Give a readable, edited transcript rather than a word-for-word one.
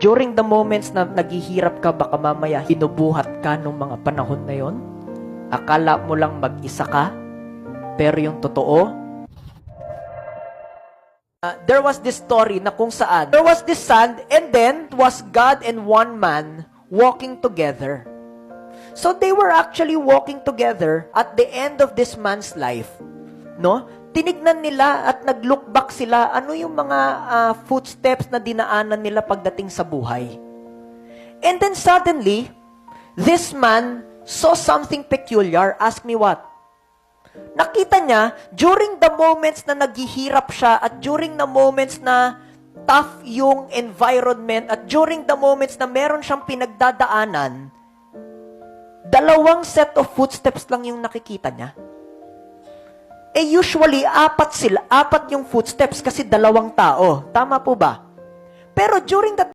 During the moments na naghihirap ka, baka mamaya hinubuhat ka nung mga panahon na yon. Akala mo lang mag-isa ka, pero yung totoo, there was this story na kung saan, there was this sand, and then was God and one man walking together. So they were actually walking together at the end of this man's life. No? Tinignan nila at nag-look back sila, ano yung mga footsteps na dinaanan nila pagdating sa buhay. And then suddenly, this man saw something peculiar. Ask me what? Nakita niya, during the moments na naghihirap siya at during the moments na tough yung environment at during the moments na meron siyang pinagdadaanan, dalawang set of footsteps lang yung nakikita niya. Usually, apat yung footsteps kasi dalawang tao. Tama po ba? Pero during that